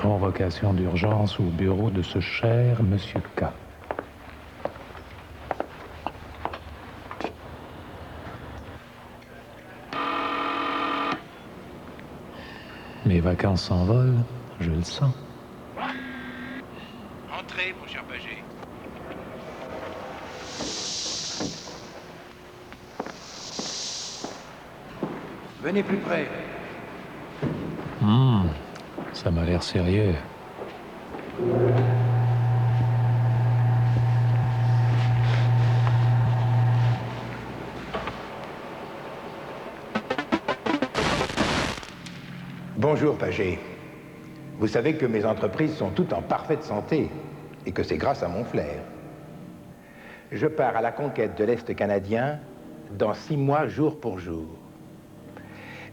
Convocation d'urgence au bureau de ce cher Monsieur K. Mes vacances s'envolent, je le sens. Entrez, mon cher Pagé. Venez plus près. Ça m'a l'air sérieux. Bonjour, Pagé. Vous savez que mes entreprises sont toutes en parfaite santé et que c'est grâce à mon flair. Je pars à la conquête de l'Est canadien dans 6 mois, jour pour jour.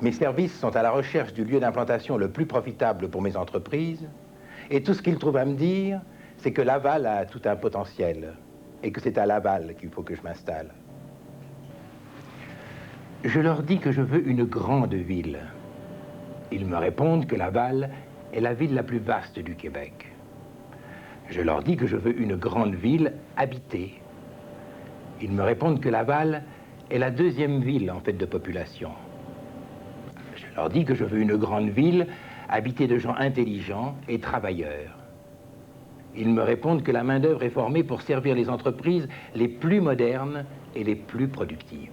Mes services sont à la recherche du lieu d'implantation le plus profitable pour mes entreprises et tout ce qu'ils trouvent à me dire, c'est que Laval a tout un potentiel et que c'est à Laval qu'il faut que je m'installe. Je leur dis que je veux une grande ville. Ils me répondent que Laval est la ville la plus vaste du Québec. Je leur dis que je veux une grande ville habitée. Ils me répondent que Laval est la 2e ville en fait de population. Je leur dis que je veux une grande ville habitée de gens intelligents et travailleurs. Ils me répondent que la main-d'œuvre est formée pour servir les entreprises les plus modernes et les plus productives.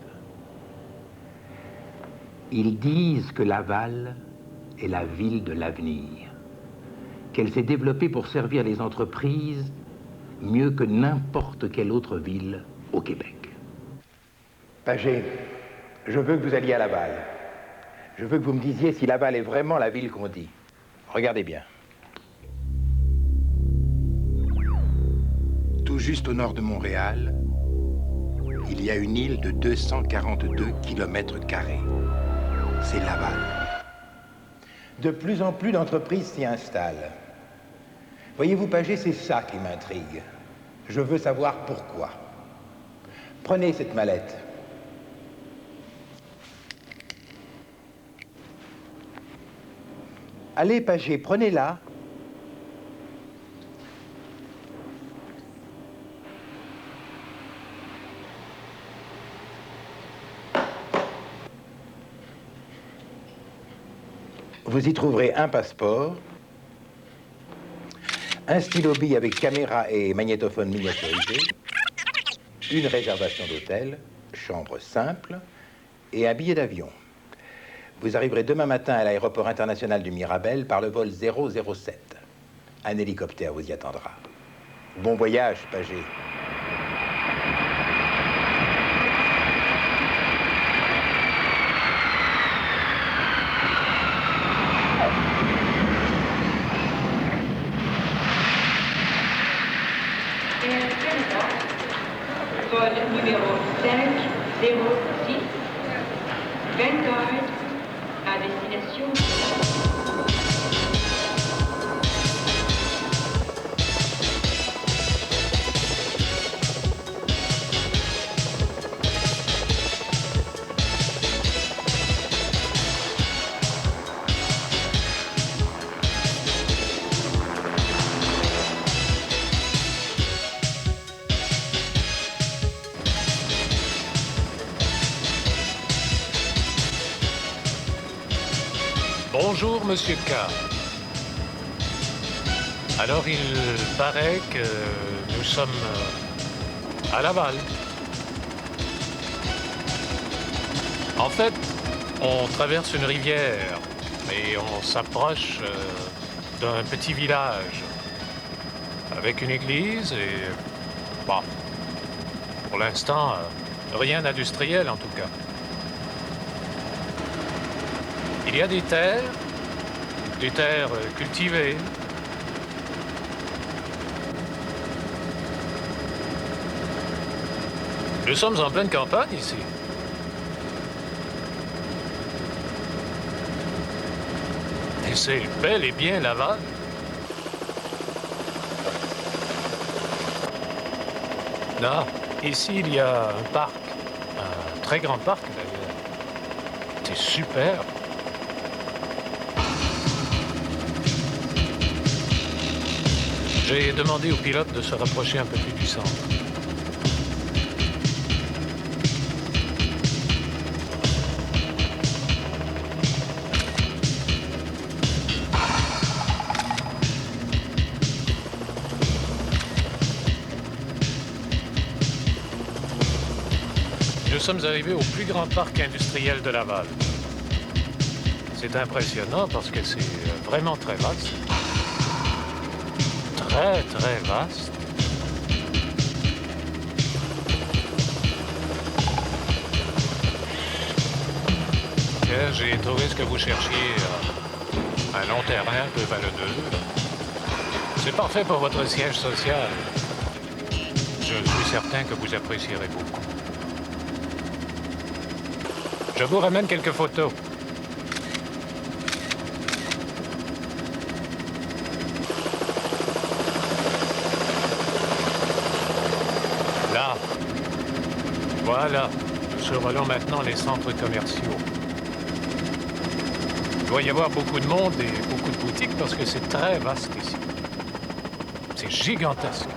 Ils disent que Laval est la ville de l'avenir, qu'elle s'est développée pour servir les entreprises mieux que n'importe quelle autre ville au Québec. Pagé, je veux que vous alliez à Laval. Je veux que vous me disiez si Laval est vraiment la ville qu'on dit. Regardez bien. Tout juste au nord de Montréal, il y a une île de 242 km². C'est Laval. De plus en plus d'entreprises s'y installent. Voyez-vous, Pagé, c'est ça qui m'intrigue. Je veux savoir pourquoi. Prenez cette mallette. Allez, Pagé, prenez-la. Vous y trouverez un passeport, un stylo bille avec caméra et magnétophone miniaturisé, une réservation d'hôtel, chambre simple et un billet d'avion. Vous arriverez demain matin à l'aéroport international du Mirabel par le vol 007. Un hélicoptère vous y attendra. Bon voyage, Pagé. Vol numéro 506, Vanguard, à destination. Bonjour, Monsieur K. Alors, il paraît que nous sommes à Laval. En fait, on traverse une rivière et on s'approche d'un petit village avec une église et, bon, pour l'instant, rien d'industriel en tout cas. Il y a des terres cultivées. Nous sommes en pleine campagne ici. Et c'est bel et bien Laval. Non, ici il y a un parc, un très grand parc d'ailleurs. C'est super. J'ai demandé au pilote de se rapprocher un peu plus du centre. Nous sommes arrivés au plus grand parc industriel de Laval. C'est impressionnant parce que c'est vraiment très vaste. Très, très vaste. Et j'ai trouvé ce que vous cherchiez. Un long terrain peu vallonneux. C'est parfait pour votre siège social. Je suis certain que vous apprécierez beaucoup. Je vous ramène quelques photos. Là. Voilà. Nous survolons maintenant les centres commerciaux. Il doit y avoir beaucoup de monde et beaucoup de boutiques parce que c'est très vaste ici. C'est gigantesque.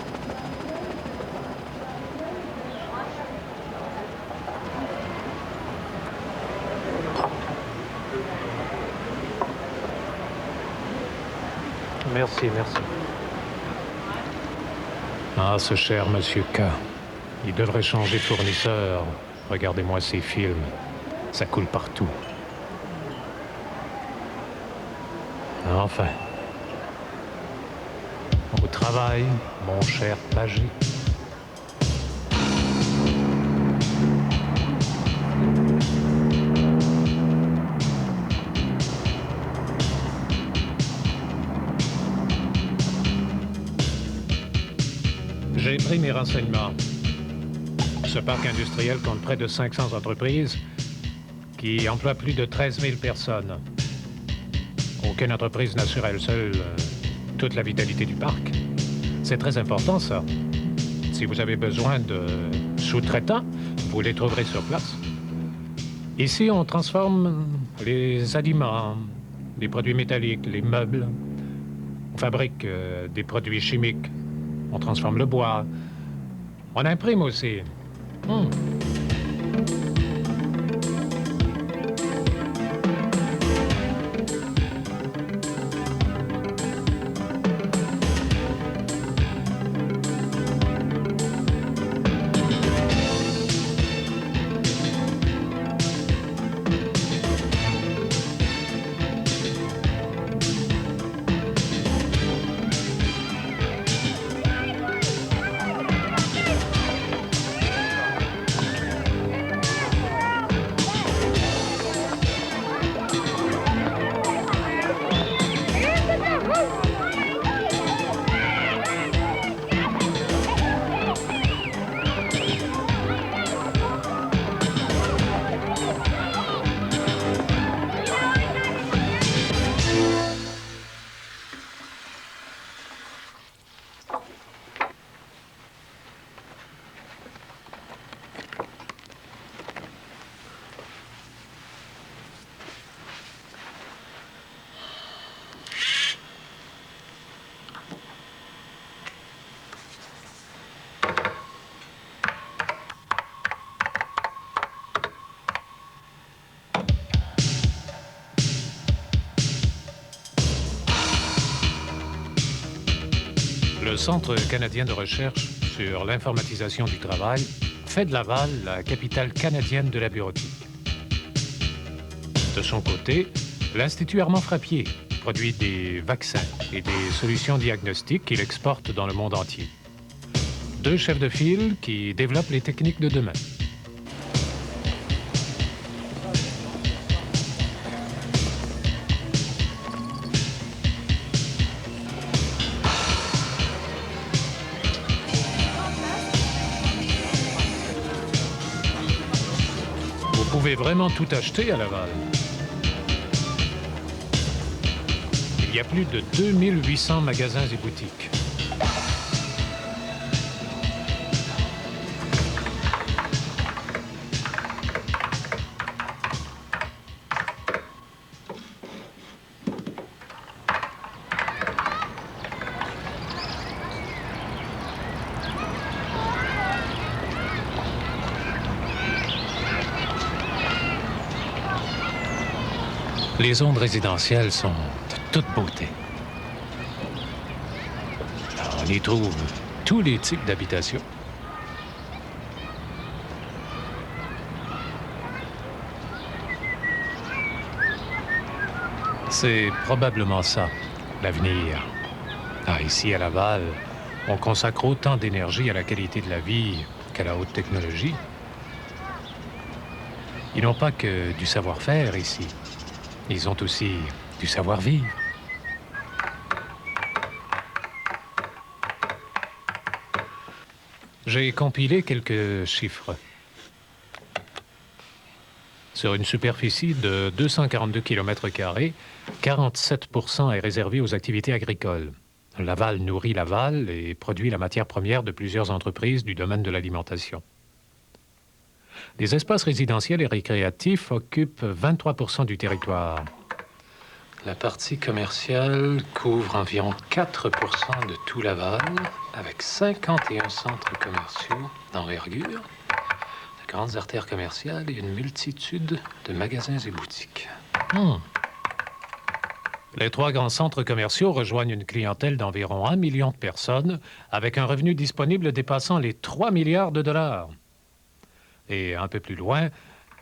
Merci, merci. Ah, ce cher Monsieur K. Il devrait changer de fournisseur. Regardez-moi ces films. Ça coule partout. Enfin. Au travail, mon cher Pagé. J'ai pris mes renseignements. Ce parc industriel compte près de 500 entreprises qui emploient plus de 13 000 personnes. Aucune entreprise n'assure à elle seule toute la vitalité du parc. C'est très important, ça. Si vous avez besoin de sous-traitants, vous les trouverez sur place. Ici, on transforme les aliments, les produits métalliques, les meubles. On fabrique des produits chimiques. On transforme le bois. On imprime aussi. Le Centre canadien de recherche sur l'informatisation du travail fait de Laval la capitale canadienne de la bureautique. De son côté, l'Institut Armand Frappier produit des vaccins et des solutions diagnostiques qu'il exporte dans le monde entier. Deux chefs de file qui développent les techniques de demain. Vous pouvez vraiment tout acheter à Laval. Il y a plus de 2800 magasins et boutiques. Les zones résidentielles sont de toute beauté. On y trouve tous les types d'habitations. C'est probablement ça, l'avenir. Ici à Laval, on consacre autant d'énergie à la qualité de la vie qu'à la haute technologie. Ils n'ont pas que du savoir-faire ici. Ils ont aussi du savoir-vivre. J'ai compilé quelques chiffres. Sur une superficie de 242 km², 47% est réservé aux activités agricoles. Laval nourrit Laval et produit la matière première de plusieurs entreprises du domaine de l'alimentation. Les espaces résidentiels et récréatifs occupent 23% du territoire. La partie commerciale couvre environ 4% de tout Laval, avec 51 centres commerciaux d'envergure, de grandes artères commerciales et une multitude de magasins et boutiques. Les 3 grands centres commerciaux rejoignent une clientèle d'environ 1 million de personnes, avec un revenu disponible dépassant les 3 milliards de dollars. Et un peu plus loin,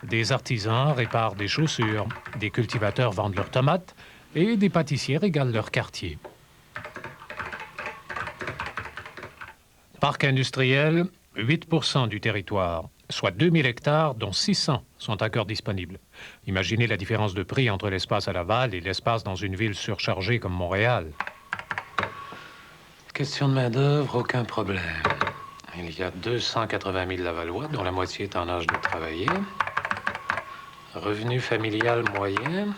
des artisans réparent des chaussures, des cultivateurs vendent leurs tomates et des pâtissiers régalent leur quartier. Parc industriel, 8% du territoire, soit 2000 hectares, dont 600 sont encore disponibles. Imaginez la différence de prix entre l'espace à Laval et l'espace dans une ville surchargée comme Montréal. Question de main-d'œuvre, aucun problème. Il y a 280 000 Lavallois, dont la moitié est en âge de travailler. Revenu familial moyen,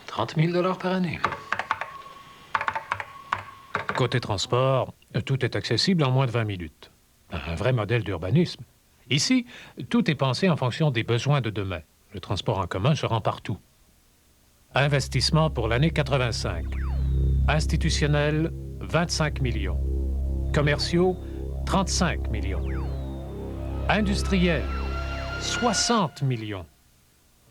30 000 $ par année. Côté transport, tout est accessible en moins de 20 minutes. Un vrai modèle d'urbanisme. Ici, tout est pensé en fonction des besoins de demain. Le transport en commun se rend partout. Investissement pour l'année 85. Institutionnel, 25 millions. Commerciaux, 35 millions. Industriels, 60 millions.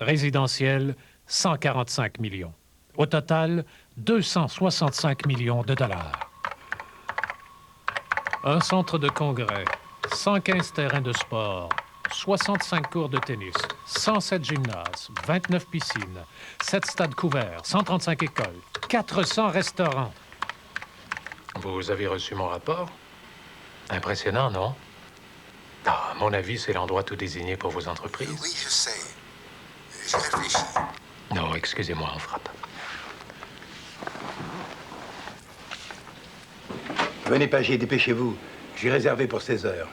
Résidentiels, 145 millions. Au total, 265 millions de dollars. Un centre de congrès, 115 terrains de sport, 65 cours de tennis, 107 gymnases, 29 piscines, 7 stades couverts, 135 écoles, 400 restaurants. Vous avez reçu mon rapport? Impressionnant, non? À mon avis, c'est l'endroit tout désigné pour vos entreprises. Oui, je sais. J'ai réfléchi. Non, excusez-moi, on frappe. Venez, Pagier, dépêchez-vous. J'ai réservé pour 16 heures.